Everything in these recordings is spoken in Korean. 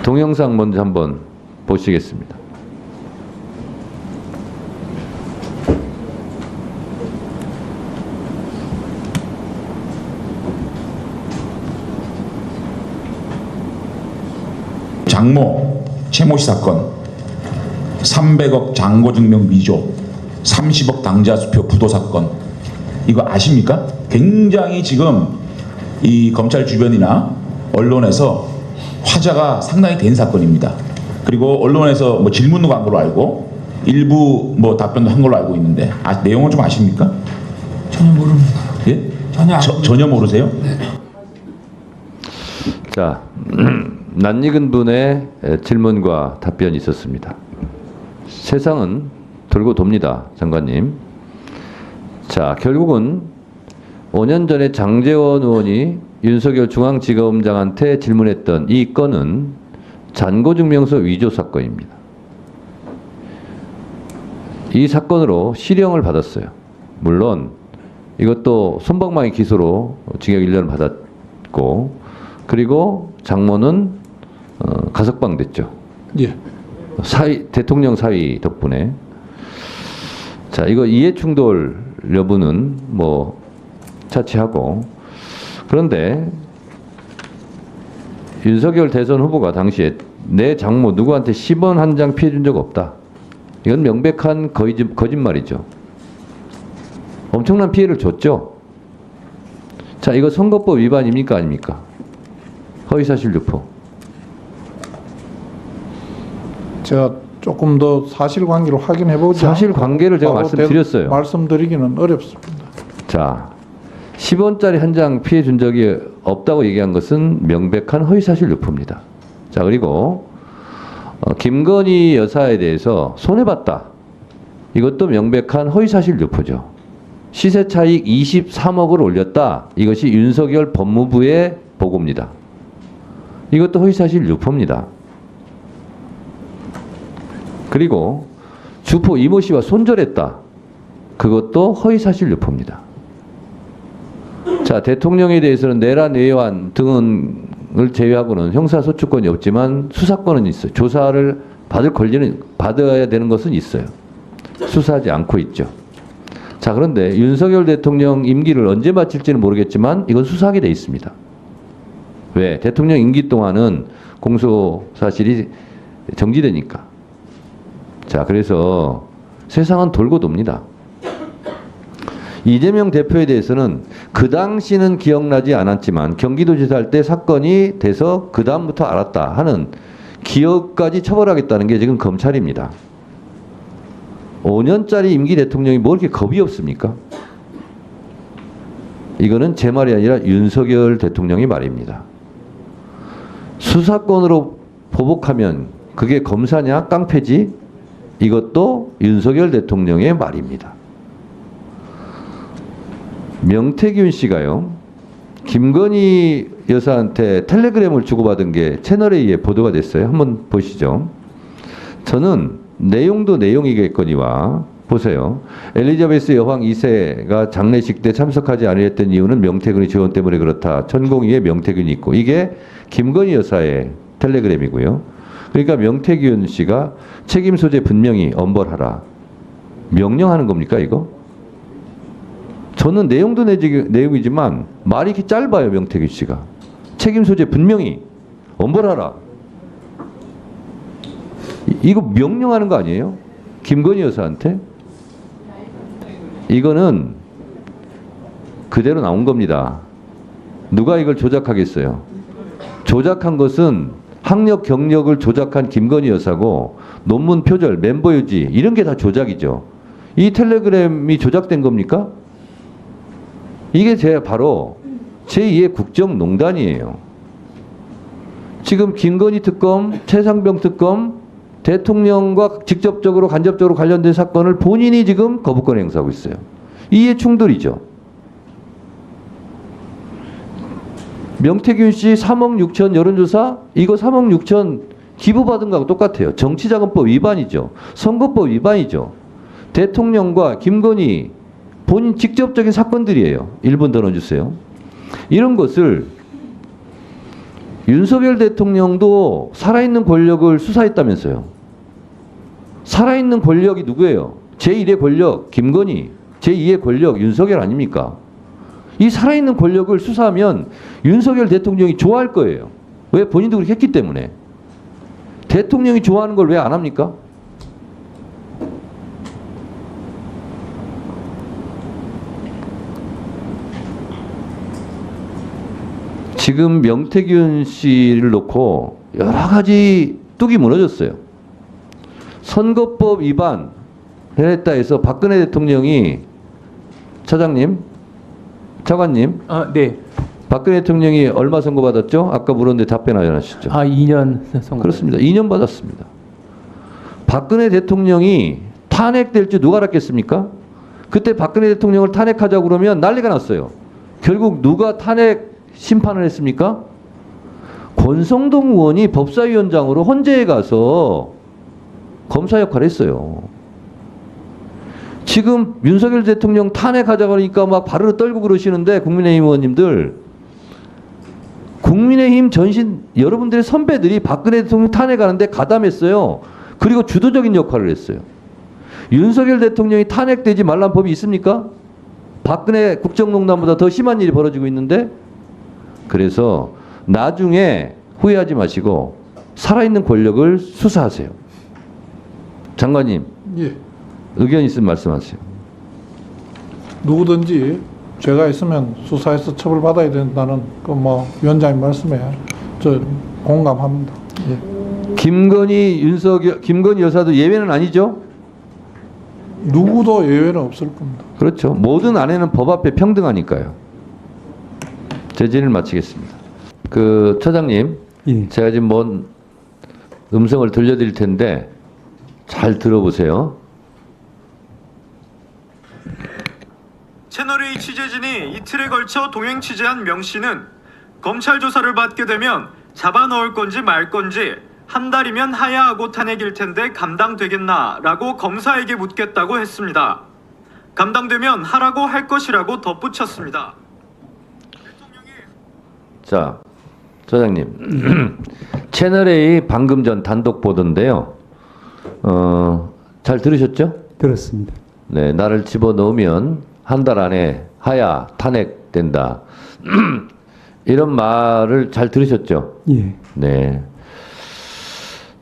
동영상 먼저 한번 보시겠습니다. 장모 최모씨 사건, 300억 잔고증명 위조, 30억 당자수표 부도 사건, 이거 아십니까? 굉장히 지금 이 검찰 주변이나 언론에서 화제가 상당히 된 사건입니다. 그리고 언론에서 뭐 질문도 한 걸로 알고 일부 뭐 답변도 한 걸로 알고 있는데 내용은 좀 아십니까? 전혀 모릅니다. 예? 전혀 모르세요? 네. 자, 낯익은 분의 질문과 답변이 있었습니다. 세상은 돌고 돕니다, 장관님. 자, 결국은 5년 전에 장제원 의원이 윤석열 중앙지검장한테 질문했던 이 건은 잔고증명서 위조 사건입니다. 이 사건으로 실형을 받았어요. 물론 이것도 솜방망이 기소로 징역 1년을 받았고, 그리고 장모는 가석방 됐죠. 예. 대통령 사위 덕분에. 자, 이거 이해충돌 여부는 뭐 차치하고, 그런데 윤석열 대선 후보가 당시에 내 장모 누구한테 10원 한 장 피해 준 적 없다. 이건 명백한 거짓말이죠. 엄청난 피해를 줬죠. 자, 이거 선거법 위반입니까 아닙니까? 허위사실 유포. 제가 조금 더 사실관계를 확인해 보자. 사실관계를 제가 말씀드렸어요. 말씀드리기는 어렵습니다. 자, 10원짜리 한 장 피해 준 적이 없다고 얘기한 것은 명백한 허위사실 유포입니다. 자, 그리고 김건희 여사에 대해서 손해봤다. 이것도 명백한 허위사실 유포죠. 시세차익 23억을 올렸다. 이것이 윤석열 법무부의 보고입니다. 이것도 허위사실 유포입니다. 그리고 주포 이모 씨와 손절했다. 그것도 허위사실 유포입니다. 자, 대통령에 대해서는 내란 외환 등을 제외하고는 형사소추권이 없지만 수사권은 있어요. 조사를 받아야 되는 것은 있어요. 수사하지 않고 있죠. 자, 그런데 윤석열 대통령 임기를 언제 마칠지는 모르겠지만 이건 수사하게 돼 있습니다. 왜? 대통령 임기 동안은 공소 사실이 정지되니까. 자, 그래서 세상은 돌고 돕니다. 이재명 대표에 대해서는 그 당시는 기억나지 않았지만 경기도지사 할 때 사건이 돼서 그 다음부터 알았다 하는 기억까지 처벌하겠다는 게 지금 검찰입니다. 5년짜리 임기 대통령이 뭐 이렇게 겁이 없습니까? 이거는 제 말이 아니라 윤석열 대통령의 말입니다. 수사권으로 보복하면 그게 검사냐 깡패지? 이것도 윤석열 대통령의 말입니다. 명태균 씨가요, 김건희 여사한테 텔레그램을 주고받은 게 채널에 의해 보도가 됐어요. 한번 보시죠. 저는 내용도 내용이겠거니와 보세요. 엘리자베스 여왕 2세가 장례식 때 참석하지 않으렸던 이유는 명태균의 지원 때문에 그렇다. 천공위에 명태균이 있고, 이게 김건희 여사의 텔레그램이고요. 그러니까 명태균 씨가 책임 소재 분명히 엄벌하라. 명령하는 겁니까 이거? 저는 내용도 내용이지만 말이 이렇게 짧아요. 명태균 씨가 책임 소재 분명히 엄벌하라. 이거 명령하는 거 아니에요? 김건희 여사한테? 이거는 그대로 나온 겁니다. 누가 이걸 조작하겠어요? 조작한 것은 학력 경력을 조작한 김건희 여사고, 논문 표절, 멤버 유지 이런 게 다 조작이죠. 이 텔레그램이 조작된 겁니까? 이게 바로 제2의 국정농단이에요. 지금 김건희 특검, 최상병 특검, 대통령과 직접적으로 간접적으로 관련된 사건을 본인이 지금 거부권 행사하고 있어요. 이해 충돌이죠. 명태균 씨 3억 6천 여론조사, 이거 3억 6천 기부받은 거하고 똑같아요. 정치자금법 위반이죠. 선거법 위반이죠. 대통령과 김건희 본인 직접적인 사건들이에요. 1분 더 넣어주세요. 이런 것을 윤석열 대통령도 살아있는 권력을 수사했다면서요. 살아있는 권력이 누구예요? 제1의 권력 김건희, 제2의 권력 윤석열 아닙니까? 이 살아있는 권력을 수사하면 윤석열 대통령이 좋아할 거예요. 왜? 본인도 그렇게 했기 때문에. 대통령이 좋아하는 걸 왜 안 합니까? 지금 명태균 씨를 놓고 여러 가지 뚝이 무너졌어요. 선거법 위반 했다 해서 박근혜 대통령이 차장님, 네. 박근혜 대통령이 얼마 선고받았죠? 아까 물었는데 답변 안 하시죠? 2년 선고. 그렇습니다. 2년 받았습니다. 박근혜 대통령이 탄핵될 줄 누가 알았겠습니까? 그때 박근혜 대통령을 탄핵하자고 그러면 난리가 났어요. 결국 누가 탄핵 심판을 했습니까? 권성동 의원이 법사위원장으로 헌재에 가서 검사 역할을 했어요. 지금 윤석열 대통령 탄핵하자고 하니까 막 발을 떨고 그러시는데 국민의힘 의원님들, 국민의힘 전신 여러분들의 선배들이 박근혜 대통령 탄핵하는데 가담했어요. 그리고 주도적인 역할을 했어요. 윤석열 대통령이 탄핵되지 말란 법이 있습니까? 박근혜 국정농단보다 더 심한 일이 벌어지고 있는데, 그래서 나중에 후회하지 마시고 살아있는 권력을 수사하세요. 장관님, 예. 의견 있으면 말씀하세요. 누구든지 죄가 있으면 수사해서 처벌받아야 된다는 그 뭐 위원장님 말씀에 저 공감합니다. 예. 김건희 여사도 예외는 아니죠? 누구도 예외는 없을 겁니다. 그렇죠. 모든 아내는 법 앞에 평등하니까요. 제 질의를 마치겠습니다. 그 처장님, 예. 제가 지금 뭔 음성을 들려드릴 텐데 잘 들어보세요. 채널A 취재진이 이틀에 걸쳐 동행 취재한 명 씨는 검찰 조사를 받게 되면 잡아 넣을 건지 말 건지 한 달이면 하야하고 탄핵일 텐데 감당되겠나라고 검사에게 묻겠다고 했습니다. 감당되면 하라고 할 것이라고 덧붙였습니다. 자, 처장님, 채널A 방금 전 단독 보도인데요. 잘 들으셨죠? 들었습니다. 네, 나를 집어넣으면 한 달 안에 하야 탄핵된다. 이런 말을 잘 들으셨죠? 예. 네.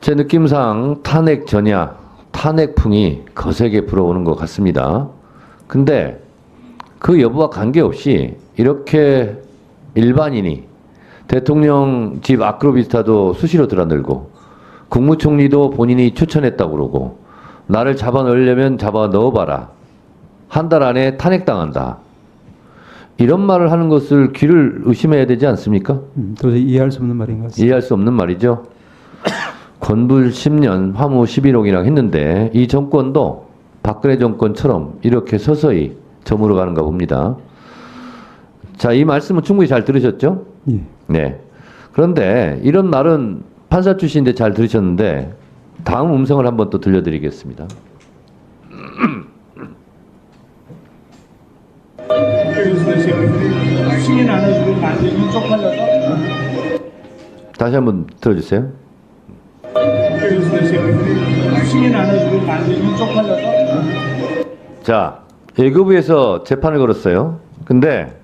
제 느낌상 탄핵 전야, 탄핵풍이 거세게 불어오는 것 같습니다. 근데 그 여부와 관계없이 이렇게 일반인이 대통령 집 아크로비스타도 수시로 드나들고 국무총리도 본인이 추천했다고 그러고 나를 잡아 넣으려면 잡아 넣어봐라. 한 달 안에 탄핵당한다. 이런 말을 하는 것을 귀를 의심해야 되지 않습니까? 도저히 이해할 수 없는 말인 것 같습니다. 이해할 수 없는 말이죠. 건불 10년, 화무 11억이라고 했는데 이 정권도 박근혜 정권처럼 이렇게 서서히 저물어 가는가 봅니다. 자, 이 말씀은 충분히 잘 들으셨죠? 예. 네. 그런데 이런 말은 판사 출신인데 잘 들으셨는데 다음 음성을 한번 또 들려드리겠습니다. 다시 한번 들어주세요. 자, 외교부에서 재판을 걸었어요. 근데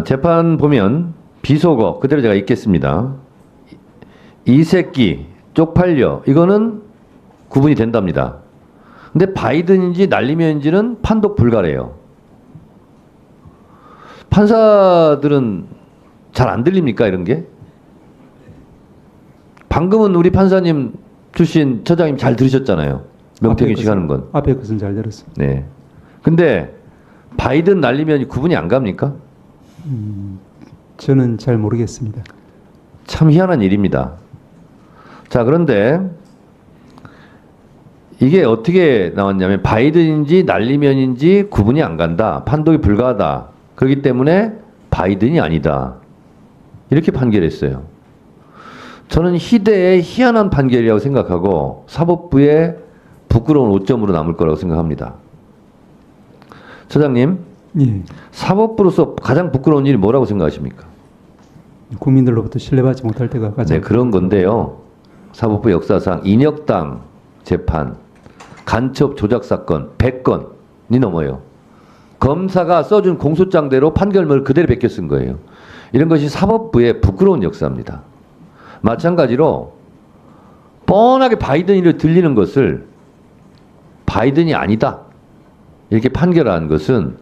재판 보면 비속어 그대로 제가 읽겠습니다. 이 새끼 쪽팔려 이거는 구분이 된답니다. 근데 바이든인지 날리면인지는 판독 불가래요. 판사들은 잘 안 들립니까 이런 게? 방금은 우리 판사님 출신 처장님 잘 들으셨잖아요. 명태균 씨가 하는 건. 앞에 것은 잘 들었습니다. 네. 근데 바이든 날리면 구분이 안 갑니까? 저는 잘 모르겠습니다. 참 희한한 일입니다. 자, 그런데 이게 어떻게 나왔냐면 바이든인지 날리면인지 구분이 안 간다. 판독이 불가하다. 그렇기 때문에 바이든이 아니다. 이렇게 판결했어요. 저는 희대의 희한한 판결이라고 생각하고 사법부의 부끄러운 오점으로 남을 거라고 생각합니다. 처장님, 예. 사법부로서 가장 부끄러운 일이 뭐라고 생각하십니까? 국민들로부터 신뢰받지 못할 때가 가장 네, 그런 건데요. 사법부 역사상 인혁당 재판, 간첩 조작 사건 100건이 넘어요. 검사가 써준 공소장대로 판결문을 그대로 베껴 쓴 거예요. 이런 것이 사법부의 부끄러운 역사입니다. 마찬가지로 뻔하게 바이든이 들리는 것을 바이든이 아니다 이렇게 판결한 것은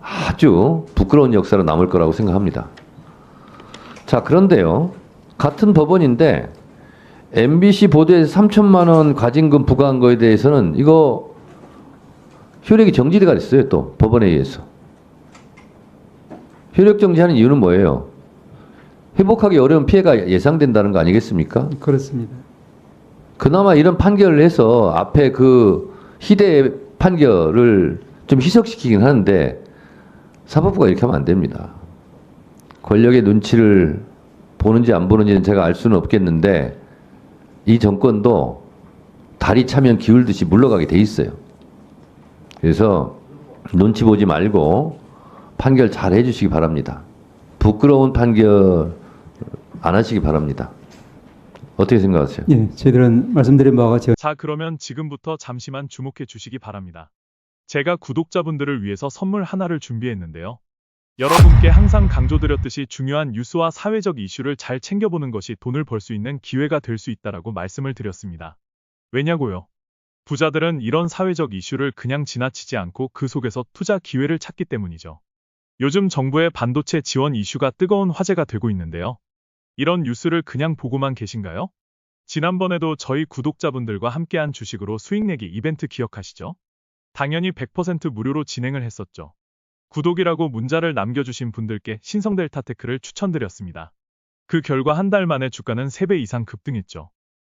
아주 부끄러운 역사로 남을 거라고 생각합니다. 자, 그런데요. 같은 법원인데 MBC 보도에서 3천만 원 과징금 부과한 거에 대해서는 이거 효력이 정지가 됐어요. 또 법원에 의해서. 효력 정지하는 이유는 뭐예요? 회복하기 어려운 피해가 예상된다는 거 아니겠습니까? 그렇습니다. 그나마 이런 판결을 해서 앞에 그 희대의 판결을 좀 희석시키긴 하는데 사법부가 이렇게 하면 안 됩니다. 권력의 눈치를 보는지 안 보는지는 제가 알 수는 없겠는데 이 정권도 다리 차면 기울듯이 물러가게 돼 있어요. 그래서 눈치 보지 말고 판결 잘 해주시기 바랍니다. 부끄러운 판결 안 하시기 바랍니다. 어떻게 생각하세요? 예, 저희들은 말씀드린 바와 같이 자, 그러면 지금부터 잠시만 주목해 주시기 바랍니다. 제가 구독자분들을 위해서 선물 하나를 준비했는데요. 여러분께 항상 강조드렸듯이 중요한 뉴스와 사회적 이슈를 잘 챙겨보는 것이 돈을 벌 수 있는 기회가 될 수 있다라고 말씀을 드렸습니다. 왜냐고요? 부자들은 이런 사회적 이슈를 그냥 지나치지 않고 그 속에서 투자 기회를 찾기 때문이죠. 요즘 정부의 반도체 지원 이슈가 뜨거운 화제가 되고 있는데요. 이런 뉴스를 그냥 보고만 계신가요? 지난번에도 저희 구독자분들과 함께한 주식으로 수익 내기 이벤트 기억하시죠? 당연히 100% 무료로 진행을 했었죠. 구독이라고 문자를 남겨주신 분들께 신성델타테크를 추천드렸습니다. 그 결과 한 달 만에 주가는 3배 이상 급등했죠.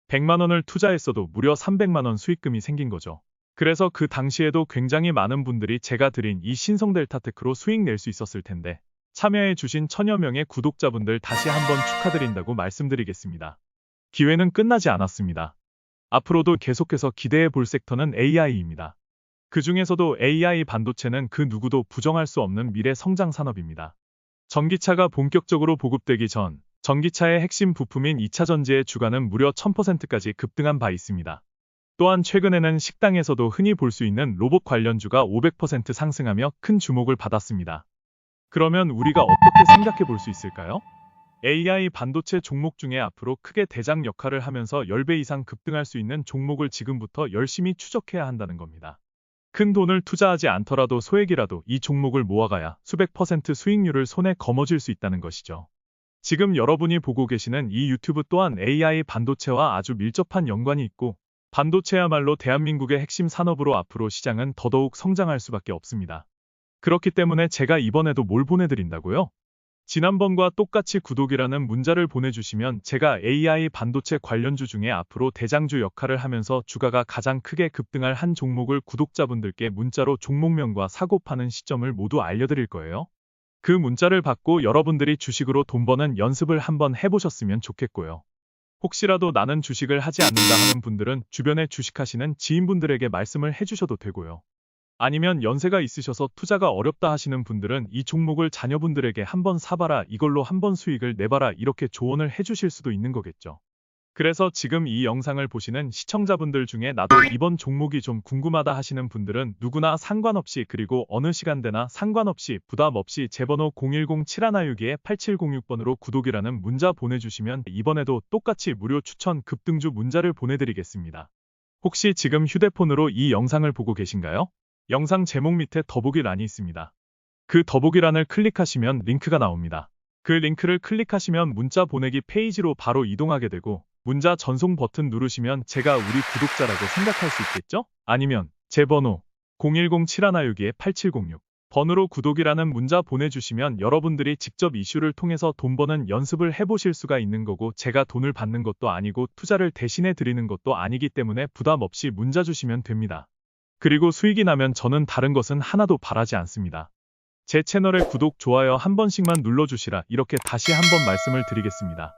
100만 원을 투자했어도 무려 300만 원 수익금이 생긴 거죠. 그래서 그 당시에도 굉장히 많은 분들이 제가 드린 이 신성델타테크로 수익 낼 수 있었을 텐데 참여해 주신 천여 명의 구독자분들 다시 한번 축하드린다고 말씀드리겠습니다. 기회는 끝나지 않았습니다. 앞으로도 계속해서 기대해 볼 섹터는 AI입니다. 그 중에서도 AI 반도체는 그 누구도 부정할 수 없는 미래 성장 산업입니다. 전기차가 본격적으로 보급되기 전 전기차의 핵심 부품인 2차 전지의 주가는 무려 1000%까지 급등한 바 있습니다. 또한 최근에는 식당에서도 흔히 볼 수 있는 로봇 관련주가 500% 상승하며 큰 주목을 받았습니다. 그러면 우리가 어떻게 생각해 볼 수 있을까요? AI 반도체 종목 중에 앞으로 크게 대장 역할을 하면서 10배 이상 급등할 수 있는 종목을 지금부터 열심히 추적해야 한다는 겁니다. 큰 돈을 투자하지 않더라도 소액이라도 이 종목을 모아가야 수백 % 수익률을 손에 거머쥘 수 있다는 것이죠. 지금 여러분이 보고 계시는 이 유튜브 또한 AI 반도체와 아주 밀접한 연관이 있고 반도체야말로 대한민국의 핵심 산업으로 앞으로 시장은 더더욱 성장할 수밖에 없습니다. 그렇기 때문에 제가 이번에도 뭘 보내드린다고요? 지난번과 똑같이 구독이라는 문자를 보내주시면 제가 AI 반도체 관련주 중에 앞으로 대장주 역할을 하면서 주가가 가장 크게 급등할 한 종목을 구독자분들께 문자로 종목명과 사고 파는 시점을 모두 알려드릴 거예요. 그 문자를 받고 여러분들이 주식으로 돈 버는 연습을 한번 해보셨으면 좋겠고요. 혹시라도 나는 주식을 하지 않는다 하는 분들은 주변에 주식하시는 지인분들에게 말씀을 해주셔도 되고요. 아니면 연세가 있으셔서 투자가 어렵다 하시는 분들은 이 종목을 자녀분들에게 한번 사봐라, 이걸로 한번 수익을 내봐라, 이렇게 조언을 해주실 수도 있는 거겠죠. 그래서 지금 이 영상을 보시는 시청자분들 중에 나도 이번 종목이 좀 궁금하다 하시는 분들은 누구나 상관없이 그리고 어느 시간대나 상관없이 부담 없이 제 번호 010-7162-8706번으로 구독이라는 문자 보내주시면 이번에도 똑같이 무료 추천 급등주 문자를 보내드리겠습니다. 혹시 지금 휴대폰으로 이 영상을 보고 계신가요? 영상 제목 밑에 더보기란이 있습니다. 그 더보기란을 클릭하시면 링크가 나옵니다. 그 링크를 클릭하시면 문자 보내기 페이지로 바로 이동하게 되고 문자 전송 버튼 누르시면 제가 우리 구독자라고 생각할 수 있겠죠? 아니면 제 번호 010-7162-8706 번호로 구독이라는 문자 보내주시면 여러분들이 직접 이슈를 통해서 돈 버는 연습을 해보실 수가 있는 거고 제가 돈을 받는 것도 아니고 투자를 대신해 드리는 것도 아니기 때문에 부담 없이 문자 주시면 됩니다. 그리고 수익이 나면 저는 다른 것은 하나도 바라지 않습니다. 제 채널에 구독, 좋아요 한 번씩만 눌러주시라 이렇게 다시 한번 말씀을 드리겠습니다.